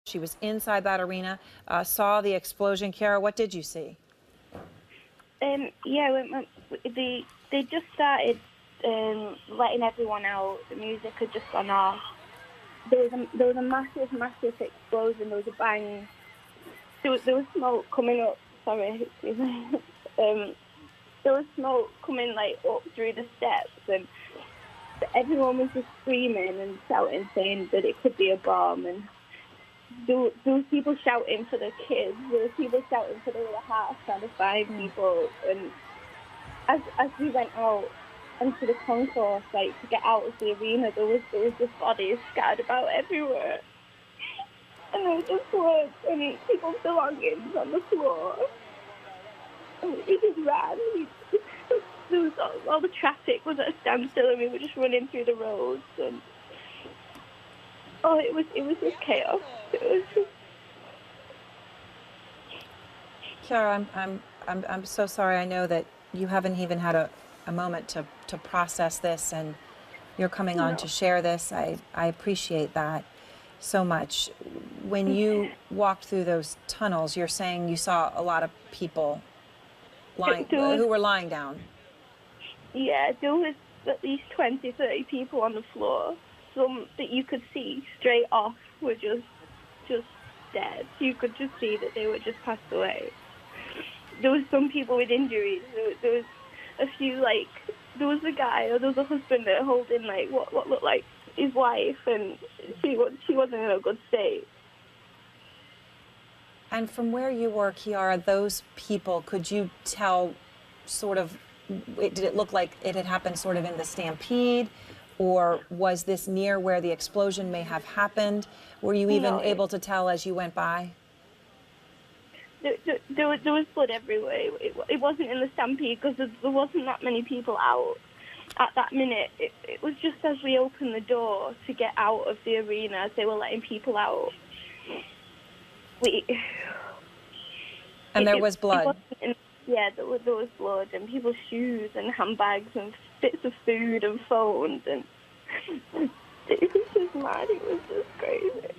She was inside that arena, saw the explosion. Kiara, what did you see? Yeah, they just started letting everyone out. The music had just gone off. There was a massive explosion. There was a bang. There was smoke coming up. Sorry, excuse me. There was smoke coming like up through the steps, and everyone was just screaming and shouting, saying that it could be a bomb. And there was people shouting for the kids. There was people shouting for the other half, trying to find people. And as we went out into the concourse, like to get out of the arena, there was just bodies scattered about everywhere. And there was just blood and people's belongings on the floor. And we just ran. There was all the traffic was at a standstill, and we were just running through the roads. And it was just chaos. It was just... Kiara, I'm so sorry. I know that you haven't even had a moment to process this, and you're coming on to share this. I appreciate that so much. When you walked through those tunnels, you're saying you saw a lot of people who were lying down. Yeah, there was at least 20, 30 people on the floor. Some that you could see straight off were just dead. You could just see that they were just passed away. There was some people with injuries. There was a few, like, there was a guy, or there was a husband that holding, like, what looked like his wife, and she wasn't in a good state. And from where you were, Kiara, those people, could you tell sort of, did it look like it had happened sort of in the stampede, or was this near where the explosion may have happened? Were you even able to tell as you went by? There was blood everywhere. It wasn't in the stampede because there wasn't that many people out at that minute. It was just as we opened the door to get out of the arena, as they were letting people out. And there was blood. Yeah, there was blood, and people's shoes and handbags and bits of food and phones, and it was just mad. It was just crazy.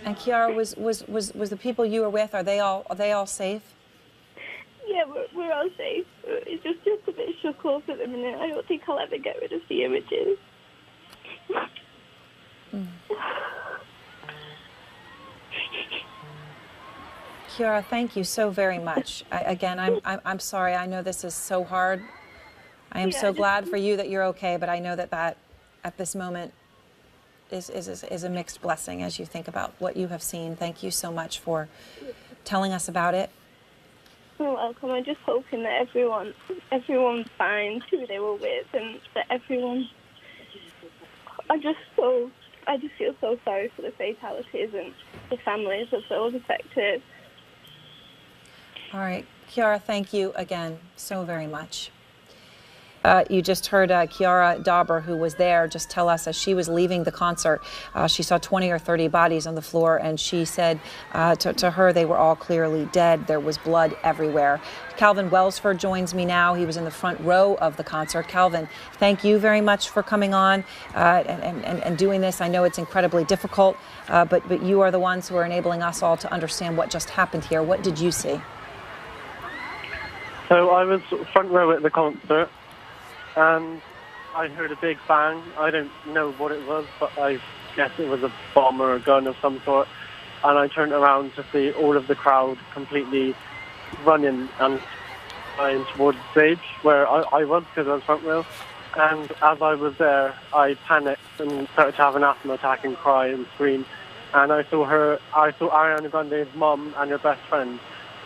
And Kiara, was the people you were with, are they all safe? Yeah, we're all safe. It's just a bit shook up at the minute. I don't think I'll ever get rid of the images. Kiara, thank you so very much. I'm sorry. I know this is so hard. I am so glad for you that you're okay, but I know that at this moment is a mixed blessing as you think about what you have seen. Thank you so much for telling us about it. You're welcome. I'm just hoping that everyone finds who they were with, and that everyone. I just feel so sorry for the fatalities and the families of those affected. All right, Kiara, thank you again so very much. You just heard Kiara Dauber, who was there, just tell us as she was leaving the concert, she saw 20 or 30 bodies on the floor, and she said to her they were all clearly dead. There was blood everywhere. Calvin Welsford joins me now. He was in the front row of the concert. Calvin, thank you very much for coming on and doing this. I know it's incredibly difficult, but you are the ones who are enabling us all to understand what just happened here. What did you see? So I was front row at the concert, and I heard a big bang. I don't know what it was, but I guess it was a bomb or a gun of some sort. And I turned around to see all of the crowd completely running and flying towards the stage where I was, because I was front row. And as I was there, I panicked and started to have an asthma attack and cry and scream. And I saw Ariana Grande's mom and her best friend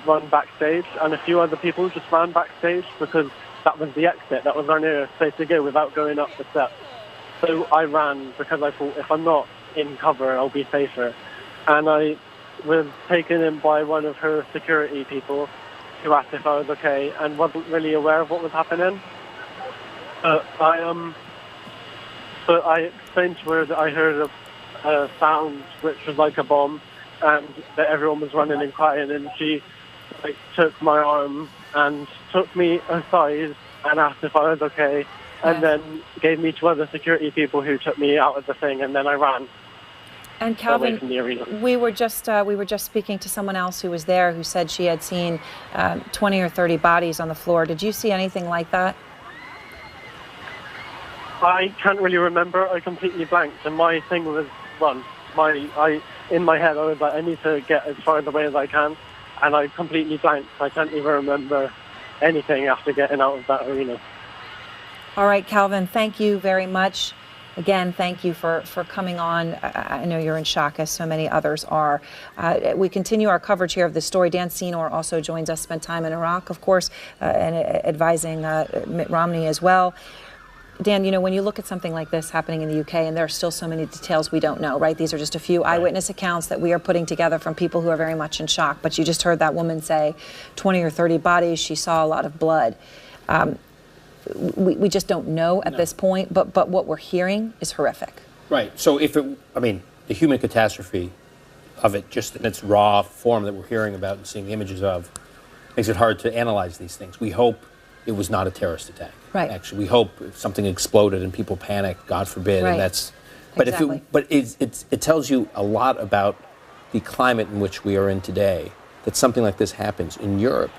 run backstage, and a few other people just ran backstage because that was the exit. That was our nearest place to go without going up the steps. So I ran because I thought, if I'm not in cover, I'll be safer. And I was taken in by one of her security people who asked if I was okay and wasn't really aware of what was happening. But I explained to her that I heard a sound which was like a bomb, and that everyone was running and crying, and she took my arm and took me aside and asked if I was okay, and then gave me to other security people who took me out of the thing, and then I ran. And away Calvin, from the arena. we were just speaking to someone else who was there who said she had seen 20 or 30 bodies on the floor. Did you see anything like that? I can't really remember. I completely blanked, and my thing was run. In my head, I was like, I need to get as far away as I can, and I completely blanked. I can't even remember anything after getting out of that arena. All right, Calvin, thank you very much. Again, thank you for coming on. I know you're in shock, as so many others are. We continue our coverage here of this story. Dan Senor also joins us, spent time in Iraq, of course, and advising Mitt Romney as well. Dan, you know, when you look at something like this happening in the UK, and there are still so many details we don't know, right? These are just a few eyewitness accounts that we are putting together from people who are very much in shock. But you just heard that woman say 20 or 30 bodies. She saw a lot of blood. We just don't know at this point, but what we're hearing is horrific. Right. So the human catastrophe of it, just in its raw form that we're hearing about and seeing images of, makes it hard to analyze these things. We hope it was not a terrorist attack. Right. Actually, we hope something exploded and people panicked, God forbid, Right. and that's. But Exactly. it tells you a lot about the climate in which we are in today. That something like this happens in Europe.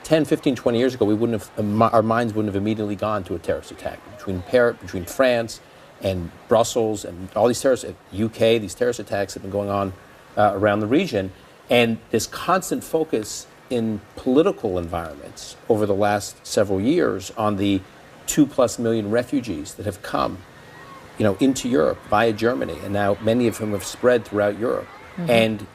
10, 15, 20 years ago, we wouldn't have, our minds wouldn't have immediately gone to a terrorist attack. Between France and Brussels and all these terrorist, UK, these terrorist attacks have been going on around the region. And this constant focus in political environments over the last several years on the 2+ million refugees that have come, into Europe via Germany, and now many of whom have spread throughout Europe. And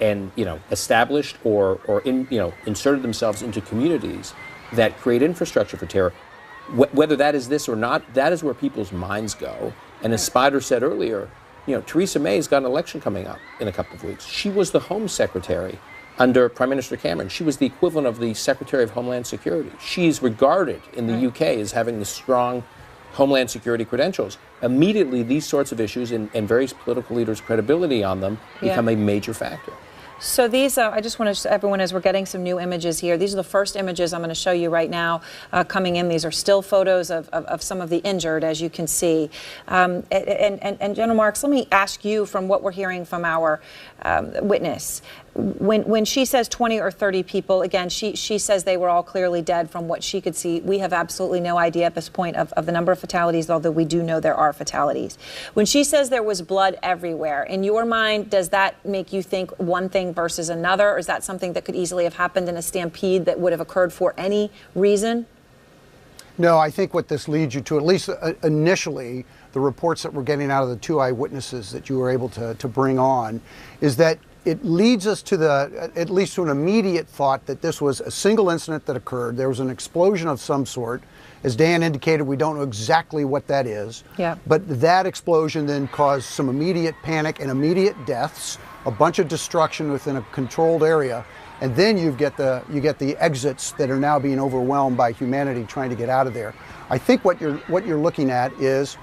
established or inserted themselves into communities that create infrastructure for terror. Whether that is this or not, that is where people's minds go. And as Spider said earlier, Theresa May's got an election coming up in a couple of weeks. She was the Home Secretary under Prime Minister Cameron. She was the equivalent of the Secretary of Homeland Security. She's regarded in the UK as having the strong Homeland Security credentials. Immediately, these sorts of issues and various political leaders' credibility on them become a major factor. So these, I just want to, everyone, as we're getting some new images here, these are the first images I'm going to show you right now coming in. These are still photos of some of the injured, as you can see. And General Marks, let me ask you, from what we're hearing from our witness, when she says 20 or 30 people, again, she says they were all clearly dead from what she could see. We have absolutely no idea at this point of the number of fatalities, although we do know there are fatalities. When she says there was blood everywhere, in your mind, does that make you think one thing versus another, or is that something that could easily have happened in a stampede that would have occurred for any reason? No, I think what this leads you to, at least initially, the reports that we're getting out of the two eyewitnesses that you were able to bring on, is that it leads us to at least to an immediate thought that this was a single incident that occurred. There was an explosion of some sort. As Dan indicated, we don't know exactly what that is. Yeah. But that explosion then caused some immediate panic and immediate deaths, a bunch of destruction within a controlled area, and then you get the exits that are now being overwhelmed by humanity trying to get out of there. I think what you're looking at is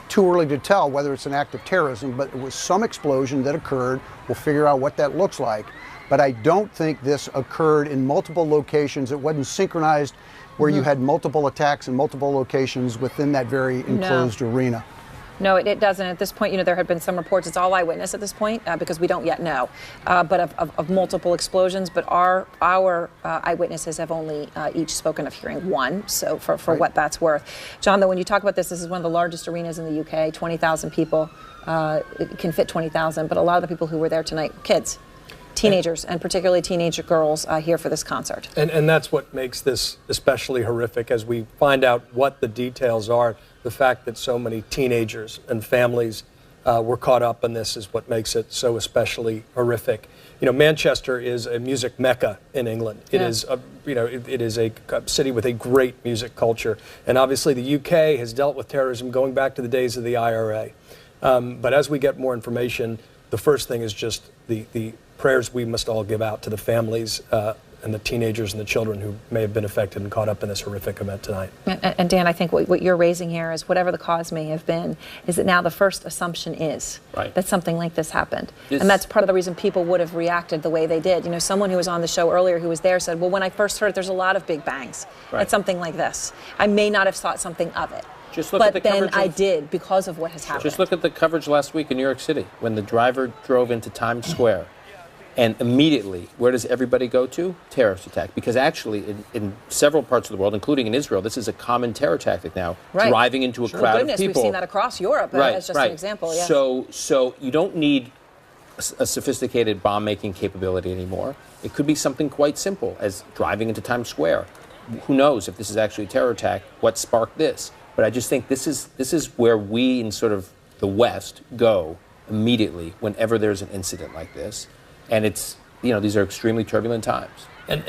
too early to tell whether it's an act of terrorism, but it was some explosion that occurred. We'll figure out what that looks like. But I don't think this occurred in multiple locations. It wasn't synchronized where you had multiple attacks in multiple locations within that very enclosed arena. No, it doesn't. At this point, there had been some reports. It's all eyewitness at this point because we don't yet know, but of multiple explosions. But our eyewitnesses have only each spoken of hearing one. So for what that's worth, John, though, when you talk about this is one of the largest arenas in the UK. 20,000 people. It can fit 20,000, but a lot of the people who were there tonight, kids. Teenagers, and particularly teenage girls here for this concert. And that's what makes this especially horrific as we find out what the details are. The fact that so many teenagers and families were caught up in this is what makes it so especially horrific. Manchester is a music mecca in England. It is it is a city with a great music culture. And obviously the UK has dealt with terrorism going back to the days of the IRA. But as we get more information, the first thing is just the prayers we must all give out to the families and the teenagers and the children who may have been affected and caught up in this horrific event tonight. And Dan, I think what you're raising here is whatever the cause may have been, is that now the first assumption is that something like this happened. And that's part of the reason people would have reacted the way they did. Someone who was on the show earlier who was there said, well, when I first heard it, there's a lot of big bangs at something like this. I may not have thought something of it. Just look at the but then coverage I of- did because of what has happened. Just look at the coverage last week in New York City when the driver drove into Times Square. And immediately, where does everybody go to? Terrorist attack. Because actually, in several parts of the world, including in Israel, this is a common terror tactic now. Right. Driving into a Oh, crowd goodness, of people. we've seen that across Europe as just an example. Yes. So you don't need a sophisticated bomb-making capability anymore. It could be something quite simple as driving into Times Square. Who knows if this is actually a terror attack? What sparked this? But I just think this is where we in sort of the West go immediately whenever there's an incident like this. And it's, these are extremely turbulent times. And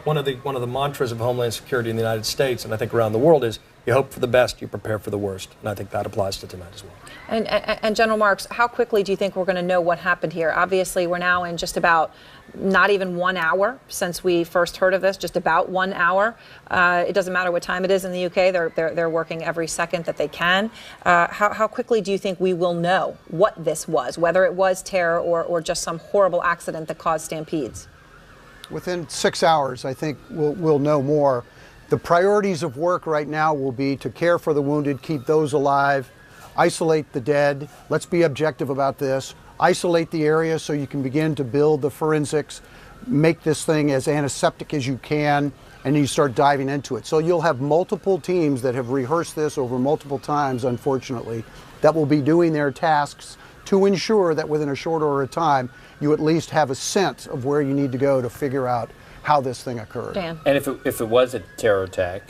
one of the mantras of Homeland Security in the United States, and I think around the world, is you hope for the best, you prepare for the worst. And I think that applies to tonight as well. And General Marks, how quickly do you think we're going to know what happened here? Obviously, we're now in just about not even 1 hour since we first heard of this, just about 1 hour. It doesn't matter what time it is in the UK. They're working every second that they can. How quickly do you think we will know what this was, whether it was terror or just some horrible accident that caused stampedes? Within 6 hours, I think we'll know more. The priorities of work right now will be to care for the wounded, keep those alive, isolate the dead. Let's be objective about this. Isolate the area so you can begin to build the forensics, make this thing as antiseptic as you can, and you start diving into it. So you'll have multiple teams that have rehearsed this over multiple times, unfortunately, that will be doing their tasks to ensure that within a short order of time, you at least have a sense of where you need to go to figure out how this thing occurred. Dan. And if it was a terror attack,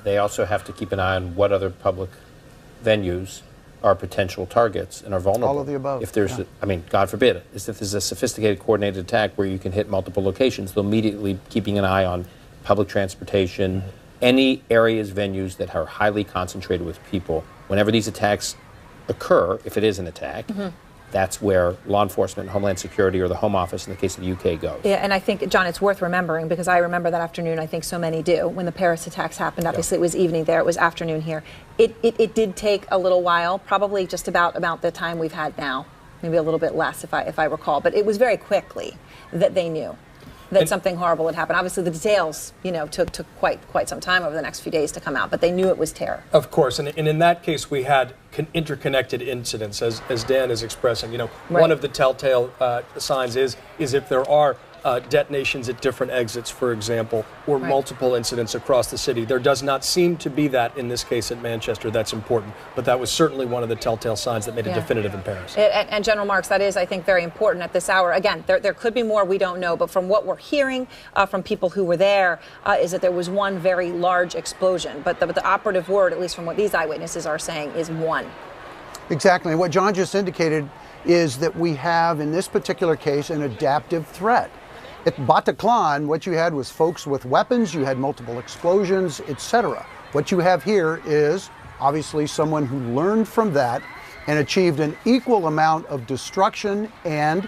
they also have to keep an eye on what other public venues are potential targets and are vulnerable. All of the above. If there's, God forbid, if there's a sophisticated coordinated attack where you can hit multiple locations, they'll immediately keeping an eye on public transportation, any areas, venues that are highly concentrated with people. Whenever these attacks occur, if it is an attack, that's where law enforcement, Homeland Security, or the Home Office in the case of the UK goes. Yeah, and I think, John, it's worth remembering because I remember that afternoon. I think so many do. When the Paris attacks happened, obviously it was evening there. It was afternoon here. It did take a little while, probably just about the time we've had now, maybe a little bit less if I recall. But it was very quickly that they knew that something horrible had happened. Obviously, the details, took quite some time over the next few days to come out, but they knew it was terror. Of course, and in that case, we had interconnected incidents, as Dan is expressing. Right. One of the telltale signs is if there are detonations at different exits, for example, or multiple incidents across the city. There does not seem to be that in this case at Manchester. That's important, but that was certainly one of the telltale signs that made it definitive in Paris. And General Marks, that is, I think, very important at this hour. Again, there could be more we don't know, but from what we're hearing from people who were there, is that there was one very large explosion. But the operative word, at least from what these eyewitnesses are saying, is one. Exactly. And what John just indicated is that we have, in this particular case, an adaptive threat. At Bataclan, what you had was folks with weapons, you had multiple explosions, etc. What you have here is obviously someone who learned from that and achieved an equal amount of destruction and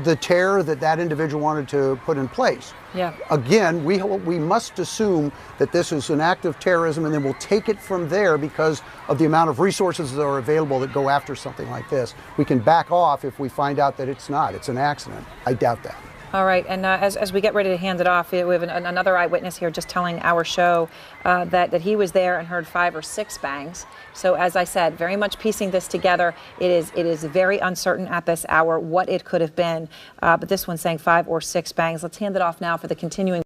the terror that individual wanted to put in place. Yeah. Again, we must assume that this is an act of terrorism, and then we'll take it from there because of the amount of resources that are available that go after something like this. We can back off if we find out that it's not. It's an accident. I doubt that. All right, and as we get ready to hand it off, we have another eyewitness here just telling our show that he was there and heard 5 or 6 bangs. So as I said, very much piecing this together. It is very uncertain at this hour what it could have been, but this one's saying 5 or 6 bangs. Let's hand it off now for the continuing